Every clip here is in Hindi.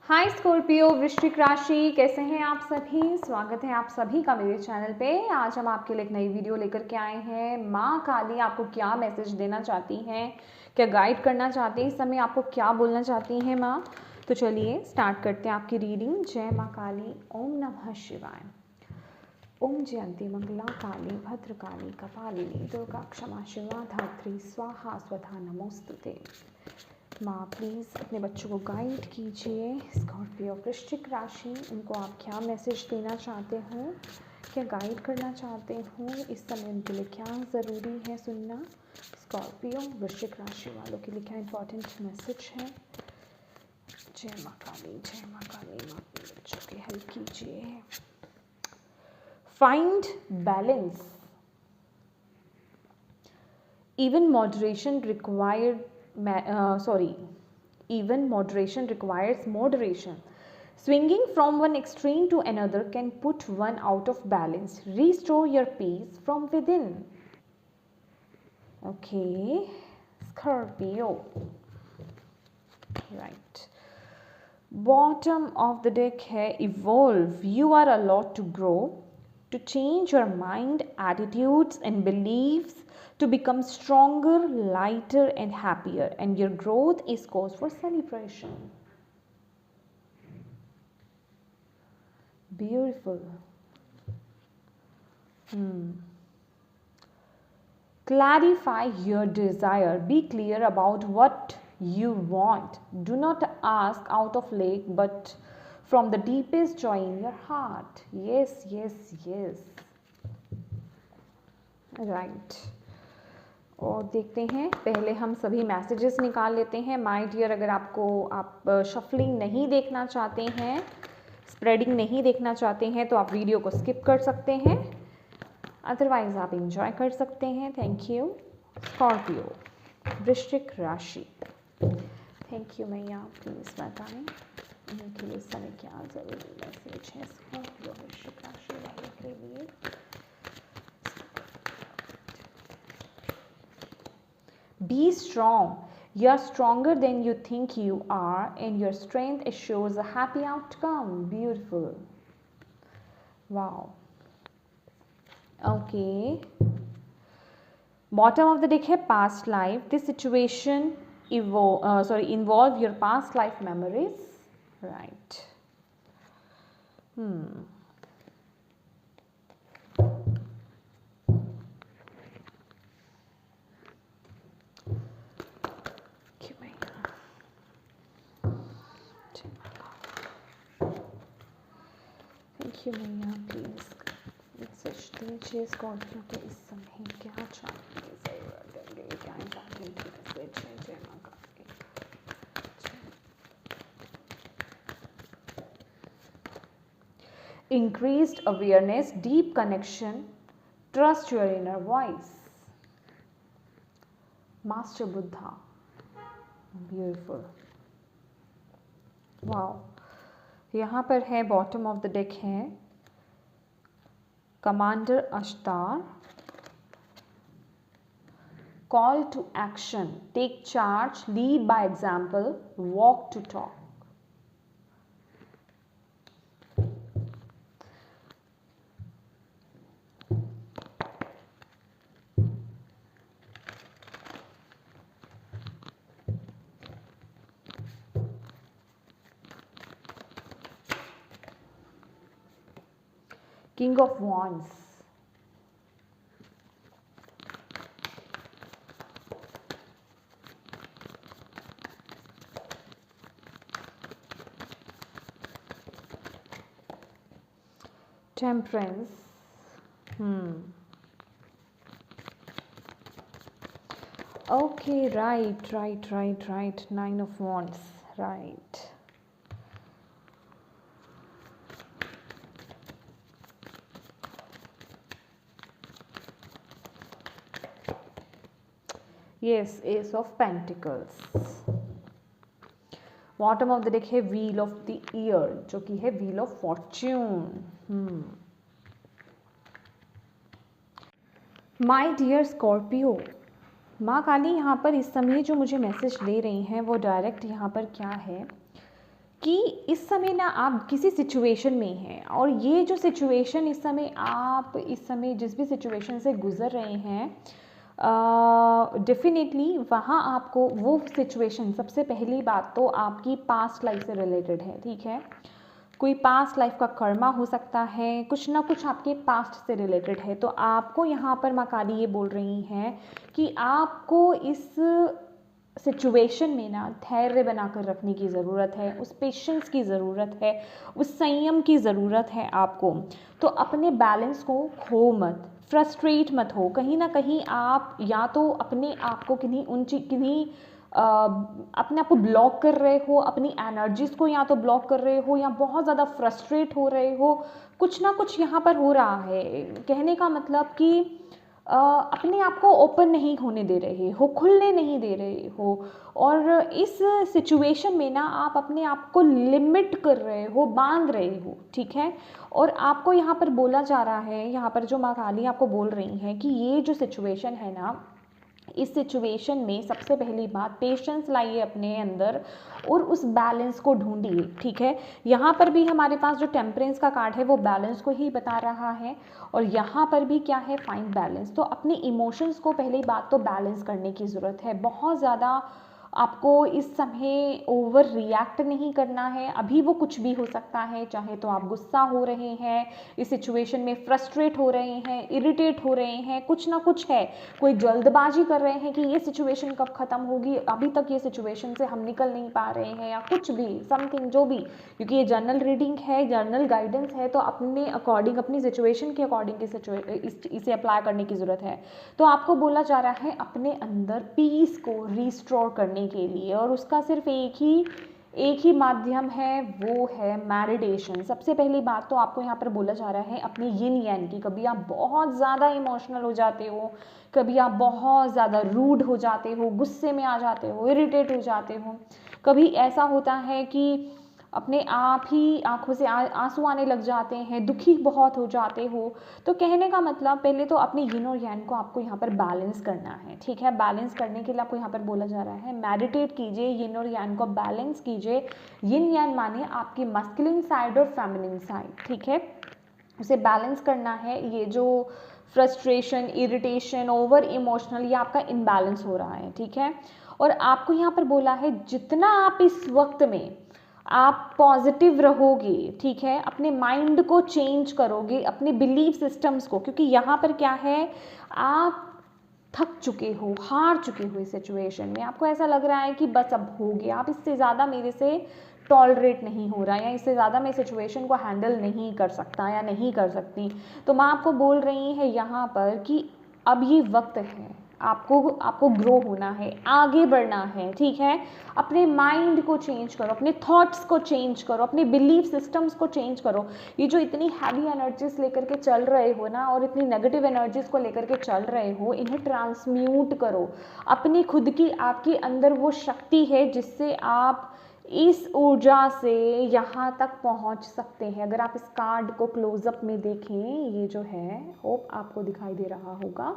हाय स्कॉर्पियो वृश्चिक राशि, कैसे हैं आप सभी। स्वागत है आप सभी का मेरे चैनल पे। आज हम आपके लिए एक नई वीडियो लेकर के आए हैं। माँ काली आपको क्या मैसेज देना चाहती हैं, क्या गाइड करना चाहती हैं, इस समय आपको क्या बोलना चाहती हैं माँ। तो चलिए स्टार्ट करते हैं आपकी रीडिंग। जय माँ काली, ओम नमः शिवाय। ओम जयंती मंगला काली भद्रकाली कपालिनी दुर्गा क्षमा शिवा धात्री स्वाहा स्वधा नमोस्तुते। माँ प्लीज़ अपने बच्चों को गाइड कीजिए। स्कॉर्पियो वृश्चिक राशि, उनको आप क्या मैसेज देना चाहते हो, क्या गाइड करना चाहते हो, इस समय उनके लिए क्या ज़रूरी है सुनना। स्कॉर्पियो वृश्चिक राशि वालों के लिए क्या इंपॉर्टेंट मैसेज है। जय माँ काली, जय माँ काली। माँ अपने बच्चों की हेल्प कीजिए। Find balance, even moderation required even moderation requires moderation. Swinging from one extreme to another can put one out of balance. Restore your peace from within. Okay, Scorpio. Right. Bottom of the deck है evolve. You are allowed to grow, to change your mind, attitudes and beliefs, to become stronger, lighter and happier, and your growth is cause for celebration. Beautiful. Clarify your desire. Be clear about what you want. Do not ask out of lake, but from the deepest joy in your heart. Yes, yes, yes. Right. और देखते हैं, पहले हम सभी मैसेजेस निकाल लेते हैं। माय डियर, अगर आप शफलिंग नहीं देखना चाहते हैं, स्प्रेडिंग नहीं देखना चाहते हैं, तो आप वीडियो को स्किप कर सकते हैं, अदरवाइज आप इंजॉय कर सकते हैं। Thank you. स्कॉर्पियो वृश्चिक राशि, थैंक यू मैया, प्लीज़ बताएं उनके लिए समय क्या ज़रूरी मैसेज है स्कॉर्पियो वृश्चिक राशि वालों के लिए। Be strong. You are stronger than you think you are, and your strength assures a happy outcome. Beautiful. Wow. Okay. Bottom of the deck है past life. This situation involve your past life memories. Right. Thank you मैया, प्लीज़ मैसेज दीजिए स्कॉर्पियो के इस समय क्या चाहिए, ज़रूरत है, क्या इंपॉर्टेंट मैसेज है। जय माँ काली। Increased awareness, deep connection, trust your inner voice. Master Buddha. Beautiful. Wow. यहाँ पर है बॉटम ऑफ द डेक है commander Ashtar. Call to action, take charge, lead by example, walk to talk. King of Wands. Temperance. Okay, right. Nine of Wands. Right. Yes, Ace of Pentacles. Bottom of the deck है व्हील ऑफ द ईयर, जो कि है wheel of fortune. My dear Scorpio, माँ काली यहाँ पर इस समय जो मुझे मैसेज दे रही हैं वो डायरेक्ट यहाँ पर क्या है कि इस समय ना आप किसी सिचुएशन में हैं, और ये जो सिचुएशन इस समय आप इस समय जिस भी सिचुएशन से गुज़र रहे हैं, डेफिनेटली वहाँ आपको वो सिचुएशन, सबसे पहली बात तो आपकी पास्ट लाइफ से रिलेटेड है, ठीक है। कोई पास्ट लाइफ का कर्मा हो सकता है, कुछ ना कुछ आपके पास्ट से रिलेटेड है। तो आपको यहाँ पर माँ काली ये बोल रही हैं कि आपको इस सिचुएशन में ना धैर्य बनाकर रखने की ज़रूरत है, उस पेशेंस की ज़रूरत है, उस संयम की ज़रूरत है आपको। तो अपने बैलेंस को खो मत, फ्रस्ट्रेट मत हो। कहीं ना कहीं आप या तो अपने आप को किन्हीं अपने आप को ब्लॉक कर रहे हो, अपनी एनर्जीज़ को या तो ब्लॉक कर रहे हो, या बहुत ज़्यादा फ्रस्ट्रेट हो रहे हो। कुछ ना कुछ यहाँ पर हो रहा है। कहने का मतलब कि अपने आप को ओपन नहीं होने दे रहे हो, खुलने नहीं दे रहे हो, और इस सिचुएशन में ना आप अपने आप को लिमिट कर रहे हो, बांध रहे हो, ठीक है। और आपको यहाँ पर बोला जा रहा है, यहाँ पर जो माँ काली आपको बोल रही हैं कि ये जो सिचुएशन है ना, इस सिचुएशन में सबसे पहली बात पेशेंस लाइए अपने अंदर और उस बैलेंस को ढूंढिए, ठीक है। यहाँ पर भी हमारे पास जो टेम्परेंस का कार्ड है वो बैलेंस को ही बता रहा है, और यहाँ पर भी क्या है, फाइंड बैलेंस। तो अपने इमोशंस को पहली बात तो बैलेंस करने की ज़रूरत है। बहुत ज़्यादा आपको इस समय ओवर रिएक्ट नहीं करना है। अभी वो कुछ भी हो सकता है, चाहे तो आप गुस्सा हो रहे हैं, इस सिचुएशन में फ्रस्ट्रेट हो रहे हैं, इरिटेट हो रहे हैं, कुछ ना कुछ है, कोई जल्दबाजी कर रहे हैं कि ये सिचुएशन कब ख़त्म होगी, अभी तक ये सिचुएशन से हम निकल नहीं पा रहे हैं, या कुछ भी समथिंग जो भी। क्योंकि ये जर्नल रीडिंग है, जर्नल गाइडेंस है, तो अपने अकॉर्डिंग, अपनी सिचुएशन के अकॉर्डिंग इसे अप्लाई करने की ज़रूरत है। तो आपको बोला जा रहा है अपने अंदर पीस को रिस्टोर करने के लिए, और उसका सिर्फ एक ही माध्यम है, वो है मेडिटेशन। सबसे पहली बात तो आपको यहाँ पर बोला जा रहा है अपनी यिन यान की। कभी आप बहुत ज़्यादा इमोशनल हो जाते हो, कभी आप बहुत ज़्यादा रूड हो जाते हो, गुस्से में आ जाते हो, इरिटेट हो जाते हो, कभी ऐसा होता है कि अपने आप ही आंखों से आंसू आने लग जाते हैं, दुखी बहुत हो जाते हो। तो कहने का मतलब पहले तो अपने यिन और यान को आपको यहाँ पर बैलेंस करना है, ठीक है। बैलेंस करने के लिए आपको यहाँ पर बोला जा रहा है मेडिटेट कीजिए, यिन और यान को बैलेंस कीजिए। यिन यान माने आपकी मस्कुलिन साइड और फेमिनिन साइड, ठीक है, उसे बैलेंस करना है। ये जो फ्रस्ट्रेशन, इरिटेशन, ओवर इमोशनल, ये आपका इम्बैलेंस हो रहा है, ठीक है। और आपको यहाँ पर बोला है जितना आप इस वक्त में आप पॉजिटिव रहोगे, ठीक है, अपने माइंड को चेंज करोगे, अपने बिलीफ सिस्टम्स को, क्योंकि यहाँ पर क्या है, आप थक चुके हो, हार चुके हो इस सिचुएशन में। आपको ऐसा लग रहा है कि बस अब हो गया, अब इससे ज़्यादा मेरे से टॉलरेट नहीं हो रहा, या इससे ज़्यादा मैं सिचुएशन को हैंडल नहीं कर सकता या नहीं कर सकती। तो मैं आपको बोल रही है यहाँ पर कि अब ये वक्त है, आपको ग्रो होना है, आगे बढ़ना है, ठीक है। अपने माइंड को चेंज करो, अपने थॉट्स को चेंज करो, अपने बिलीफ सिस्टम्स को चेंज करो। ये जो इतनी हैवी एनर्जीज लेकर के चल रहे हो ना, और इतनी नेगेटिव एनर्जीज को लेकर के चल रहे हो, इन्हें ट्रांसम्यूट करो। अपनी खुद की, आपके अंदर वो शक्ति है जिससे आप इस ऊर्जा से यहाँ तक पहुँच सकते हैं। अगर आप इस कार्ड को क्लोजअप में देखें, ये जो है, होप आपको दिखाई दे रहा होगा,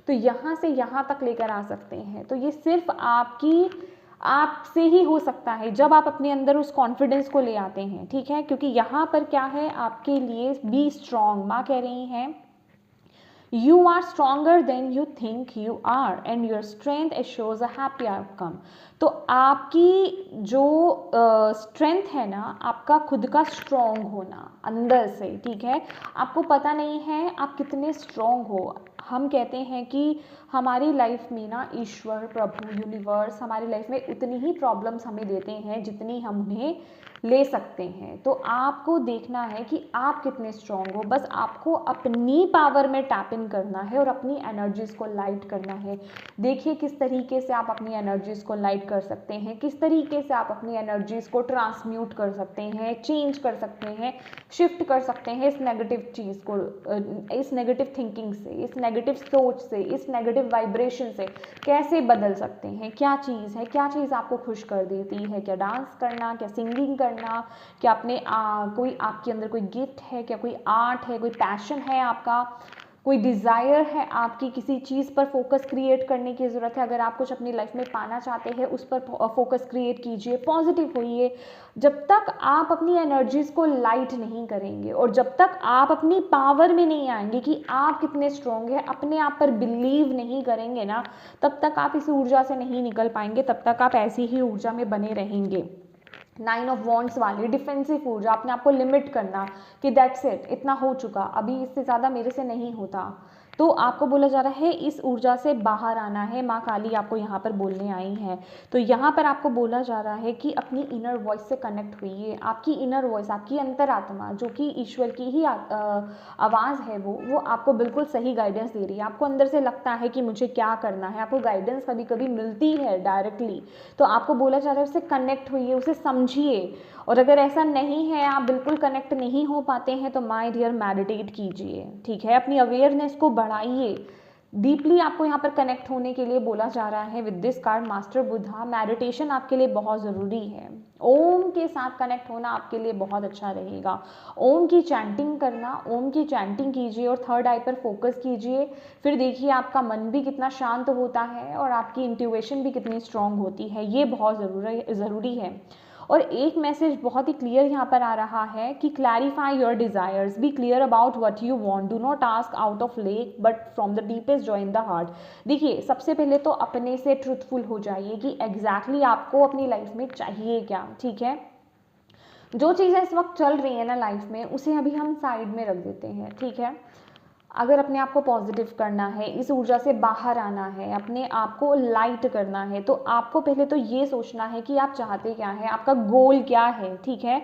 तो यहाँ से यहाँ तक लेकर आ सकते हैं। तो ये सिर्फ आपसे ही हो सकता है जब आप अपने अंदर उस कॉन्फिडेंस को ले आते हैं, ठीक है। क्योंकि यहाँ पर क्या है आपके लिए, बी स्ट्रॉन्ग, माँ कह रही हैं You are stronger than you think you are and your strength assures a happy outcome। तो आपकी जो स्ट्रेंथ है ना, आपका खुद का स्ट्रॉन्ग होना अंदर से, ठीक है, आपको पता नहीं है आप कितने स्ट्रॉन्ग हो। हम कहते हैं कि हमारी लाइफ में ना ईश्वर, प्रभु, यूनिवर्स हमारी लाइफ में उतनी ही प्रॉब्लम्स हमें देते हैं जितनी हम उन्हें ले सकते हैं। तो आपको देखना है कि आप कितने स्ट्रॉन्ग हो, बस आपको अपनी पावर में टैप इन करना है और अपनी एनर्जीज़ को लाइट करना है। देखिए किस तरीके से आप अपनी एनर्जीज़ को लाइट कर सकते हैं, किस तरीके से आप अपनी एनर्जीज़ को ट्रांसम्यूट कर सकते हैं, चेंज कर सकते हैं, शिफ्ट कर सकते हैं इस नेगेटिव चीज़ को, इस नेगेटिव थिंकिंग से, इस नेगेटिव सोच से, इस नेगेटिव वाइब्रेशन से कैसे बदल सकते हैं। क्या चीज़ है, क्या चीज़ आपको खुश कर देती है, क्या डांस करना, क्या सिंगिंग करना, क्या अपने कोई आपके अंदर कोई गिफ्ट है, क्या कोई आर्ट है, कोई पैशन है आपका, कोई डिज़ायर है आपकी, किसी चीज़ पर फोकस क्रिएट करने की ज़रूरत है। अगर आप कुछ अपनी लाइफ में पाना चाहते हैं उस पर फोकस क्रिएट कीजिए, पॉजिटिव होइए। जब तक आप अपनी एनर्जीज़ को लाइट नहीं करेंगे और जब तक आप अपनी पावर में नहीं आएंगे कि आप कितने स्ट्रॉन्ग हैं, अपने आप पर बिलीव नहीं करेंगे ना, तब तक आप इस ऊर्जा से नहीं निकल पाएंगे, तब तक आप ऐसी ही ऊर्जा में बने रहेंगे। 9 ऑफ वॉन्ड्स वाली डिफेंसिव ऊर्जा, अपने आप को लिमिट करना कि दैट्स इट, इतना हो चुका, अभी इससे ज़्यादा मेरे से नहीं होता। तो आपको बोला जा रहा है इस ऊर्जा से बाहर आना है। माँ काली आपको यहाँ पर बोलने आई हैं। तो यहाँ पर आपको बोला जा रहा है कि अपनी इनर वॉइस से कनेक्ट हुई। आपकी इनर वॉइस, आपकी अंतरात्मा जो कि ईश्वर की ही आवाज़ है, वो आपको बिल्कुल सही गाइडेंस दे रही है। आपको अंदर से लगता है कि मुझे क्या करना है, आपको गाइडेंस कभी कभी मिलती है डायरेक्टली, तो आपको बोला जा रहा है उससे कनेक्ट हुई, उसे समझिए। और अगर ऐसा नहीं है, आप बिल्कुल कनेक्ट नहीं हो पाते हैं, तो माय डियर मेडिटेट कीजिए, ठीक है, अपनी अवेयरनेस को बढ़ाइए। डीपली आपको यहाँ पर कनेक्ट होने के लिए बोला जा रहा है with this card master Buddha. Meditation आपके लिए बहुत ज़रूरी है। ओम के साथ कनेक्ट होना आपके लिए बहुत अच्छा रहेगा। ओम की चैंटिंग करना, ओम की चैंटिंग कीजिए और थर्ड आई पर फोकस कीजिए। फिर देखिए आपका मन भी कितना शांत होता है और आपकी इंट्यूशन भी कितनी स्ट्रांग होती है। ये बहुत ज़रूरी है। और एक मैसेज बहुत ही क्लियर यहाँ पर आ रहा है कि clarify your desires, be clear about what you want, do not ask out of lack but from the deepest joy in the heart. देखिए, सबसे पहले तो अपने से ट्रूथफुल हो जाइए कि एग्जैक्टली आपको अपनी लाइफ में चाहिए क्या, ठीक है। जो चीज़ें इस वक्त चल रही है ना लाइफ में, उसे अभी हम साइड में रख देते हैं, ठीक है। अगर अपने आप को पॉजिटिव करना है, इस ऊर्जा से बाहर आना है, अपने आप को लाइट करना है, तो आपको पहले तो ये सोचना है कि आप चाहते क्या है, आपका गोल क्या है, ठीक है।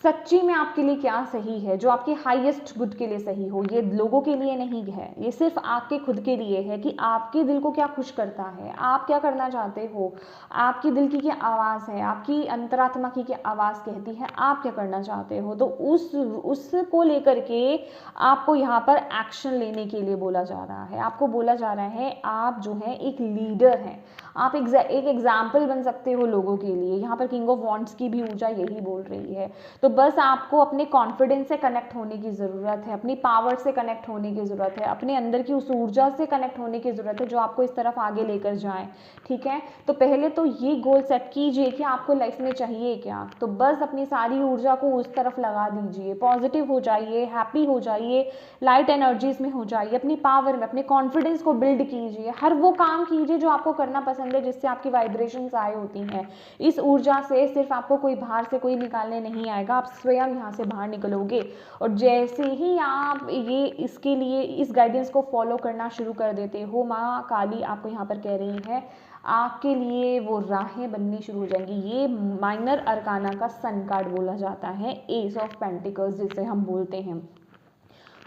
सच्ची में आपके लिए क्या सही है, जो आपके हाईएस्ट गुड के लिए सही हो। ये लोगों के लिए नहीं है, ये सिर्फ आपके खुद के लिए है कि आपके दिल को क्या खुश करता है, आप क्या करना चाहते हो, आपकी दिल की क्या आवाज़ है, आपकी अंतरात्मा की क्या आवाज़ कहती है, आप क्या करना चाहते हो। तो उसको लेकर के आपको यहाँ पर एक्शन लेने के लिए बोला जा रहा है। आपको बोला जा रहा है आप जो है एक लीडर हैं, आप एक एग्जाम्पल बन सकते हो लोगों के लिए। यहाँ पर किंग ऑफ वॉन्ड्स की भी ऊर्जा यही बोल रही है। तो बस आपको अपने कॉन्फिडेंस से कनेक्ट होने की ज़रूरत है, अपनी पावर से कनेक्ट होने की ज़रूरत है, अपने अंदर की उस ऊर्जा से कनेक्ट होने की ज़रूरत है जो आपको इस तरफ आगे लेकर जाए, ठीक है। तो पहले तो ये गोल सेट कीजिए कि आपको लाइफ में चाहिए क्या। तो बस अपनी सारी ऊर्जा को उस तरफ लगा दीजिए, पॉजिटिव हो जाइए, हैप्पी हो जाइए, लाइट एनर्जीज में हो जाइए, अपनी पावर में, अपने कॉन्फिडेंस को बिल्ड कीजिए। हर वो काम कीजिए जो आपको करना पसंद है, जिससे आपकी वाइब्रेशंस आए होती हैं। इस ऊर्जा से सिर्फ आपको कोई बाहर से कोई निकालने नहीं आएगा, आप स्वयं यहाँ से बाहर निकलोगे। और जैसे ही आप ये इसके लिए इस गाइडेंस को फॉलो करना शुरू कर देते हो, माँ काली आपको यहाँ पर कह रही है आपके लिए वो राहें बननी शुरू हो जाएंगी। ये माइनर अरकाना का सन कार्ड बोला जाता है, एस ऑफ पेंटिकल्स जिसे हम बोलते हैं।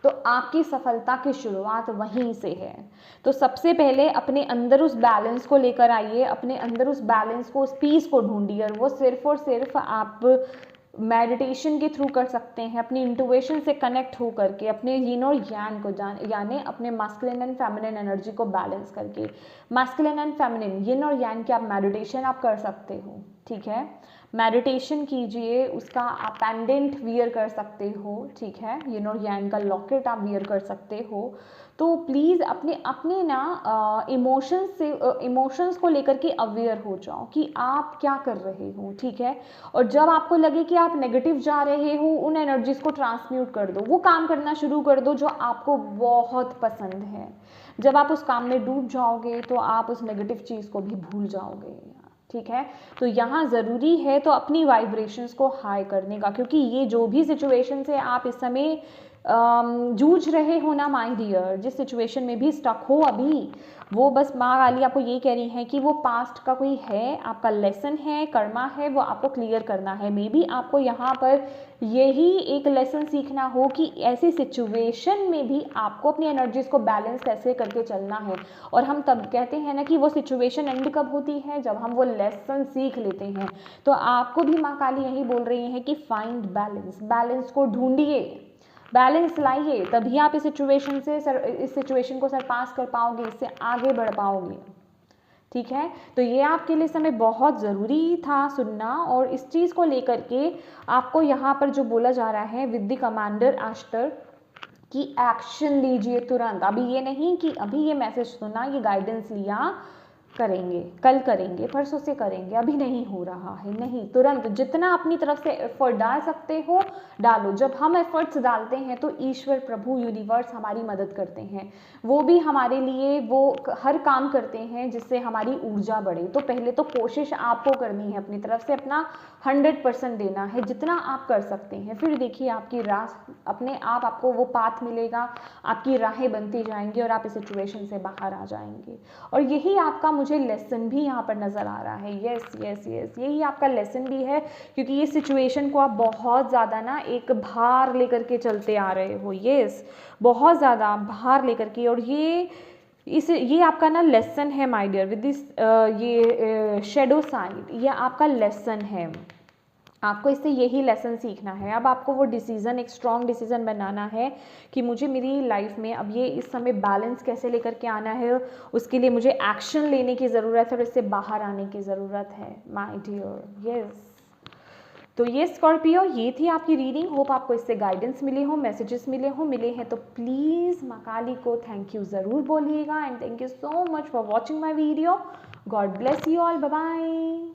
तो आपकी सफलता की शुरुआत वहीं से है। तो सबसे पहले अपने अंदर उस बैलेंस को लेकर आइए, अपने अंदर उस बैलेंस को, उस पीस को ढूंढिए। और वो सिर्फ और सिर्फ आप मेडिटेशन के थ्रू कर सकते हैं, अपनी इंट्यूशन से कनेक्ट हो करके, अपने यिन और यांग को यानी अपने मास्कुलिन एंड फेमिनिन एनर्जी को बैलेंस करके। मास्कुलिन एंड फेमिनिन, यिन और यांग की आप मेडिटेशन आप कर सकते हो, ठीक है। मेडिटेशन कीजिए, उसका आप पेंडेंट वियर कर सकते हो, ठीक है। यिन और यांग का लॉकेट आप वियर कर सकते हो। तो प्लीज़ अपने ना इमोशंस को लेकर के अवेयर हो जाओ कि आप क्या कर रहे हो, ठीक है। और जब आपको लगे कि आप नेगेटिव जा रहे हो, उन एनर्जीज को ट्रांसम्यूट कर दो, वो काम करना शुरू कर दो जो आपको बहुत पसंद है। जब आप उस काम में डूब जाओगे तो आप उस नेगेटिव चीज़ को भी भूल जाओगे, ठीक है। तो यहाँ ज़रूरी है तो अपनी वाइब्रेशंस को हाई करने का, क्योंकि ये जो भी सिचुएशन से आप इस समय जूझ रहे हो ना माय डियर, जिस सिचुएशन में भी स्टक हो अभी, वो बस माँ काली आपको ये कह रही है कि वो पास्ट का कोई है, आपका लेसन है, कर्मा है, वो आपको क्लियर करना है। मे बी आपको यहाँ पर यही एक लेसन सीखना हो कि ऐसी सिचुएशन में भी आपको अपनी एनर्जीज को बैलेंस कैसे करके चलना है। और हम तब कहते हैं ना कि वो सिचुएशन एंड कब होती है, जब हम वो लेसन सीख लेते हैं। तो आपको भी माँ काली यही बोल रही है कि फाइंड बैलेंस, बैलेंस को ढूंढिए, बैलेंस लाइए, तभी आप इस सिचुएशन को सरपास कर पाओगे, इससे आगे बढ़ पाओगे, ठीक है। तो ये आपके लिए समय बहुत ज़रूरी था सुनना। और इस चीज़ को लेकर के आपको यहाँ पर जो बोला जा रहा है विद द कमांडर आस्टर, कि एक्शन लीजिए तुरंत। अभी ये नहीं कि अभी ये मैसेज सुना, ये गाइडेंस लिया, करेंगे, कल करेंगे, परसों से करेंगे, अभी नहीं हो रहा है, नहीं, तुरंत जितना अपनी तरफ से एफर्ट डाल सकते हो डालो। जब हम एफर्ट्स डालते हैं तो ईश्वर, प्रभु, यूनिवर्स हमारी मदद करते हैं, वो भी हमारे लिए वो हर काम करते हैं जिससे हमारी ऊर्जा बढ़े। तो पहले तो कोशिश आपको करनी है, अपनी तरफ से अपना 100% देना है, जितना आप कर सकते हैं। फिर देखिए आपकी राह अपने आप आपको वो पाथ मिलेगा, आपकी राहें बनती जाएंगी और आप इस सिचुएशन से बाहर आ जाएंगे। और यही आपका मुझे लेसन भी यहाँ पर नज़र आ रहा है। यस यस यस, यही आपका लेसन भी है, क्योंकि ये सिचुएशन को आप बहुत ज़्यादा ना एक भार लेकर के चलते आ रहे हो। यस, बहुत ज़्यादा भार लेकर के, और ये आपका ना लेसन है माय डियर। विद दिस ये शेडो साइड, ये आपका लेसन है। आपको इससे यही लेसन सीखना है। अब आपको वो डिसीज़न, एक स्ट्रॉन्ग डिसीज़न बनाना है कि मुझे मेरी लाइफ में अब ये इस समय बैलेंस कैसे लेकर के आना है। उसके लिए मुझे एक्शन लेने की ज़रूरत है और इससे बाहर आने की ज़रूरत है माय डियर। यस, तो ये स्कॉर्पियो, ये थी आपकी रीडिंग। होप आपको इससे गाइडेंस मिले हो, मैसेजेस मिले हैं तो प्लीज़ माँ काली को थैंक यू ज़रूर बोलिएगा। And thank you so much for watching my video. God bless you all, bye bye.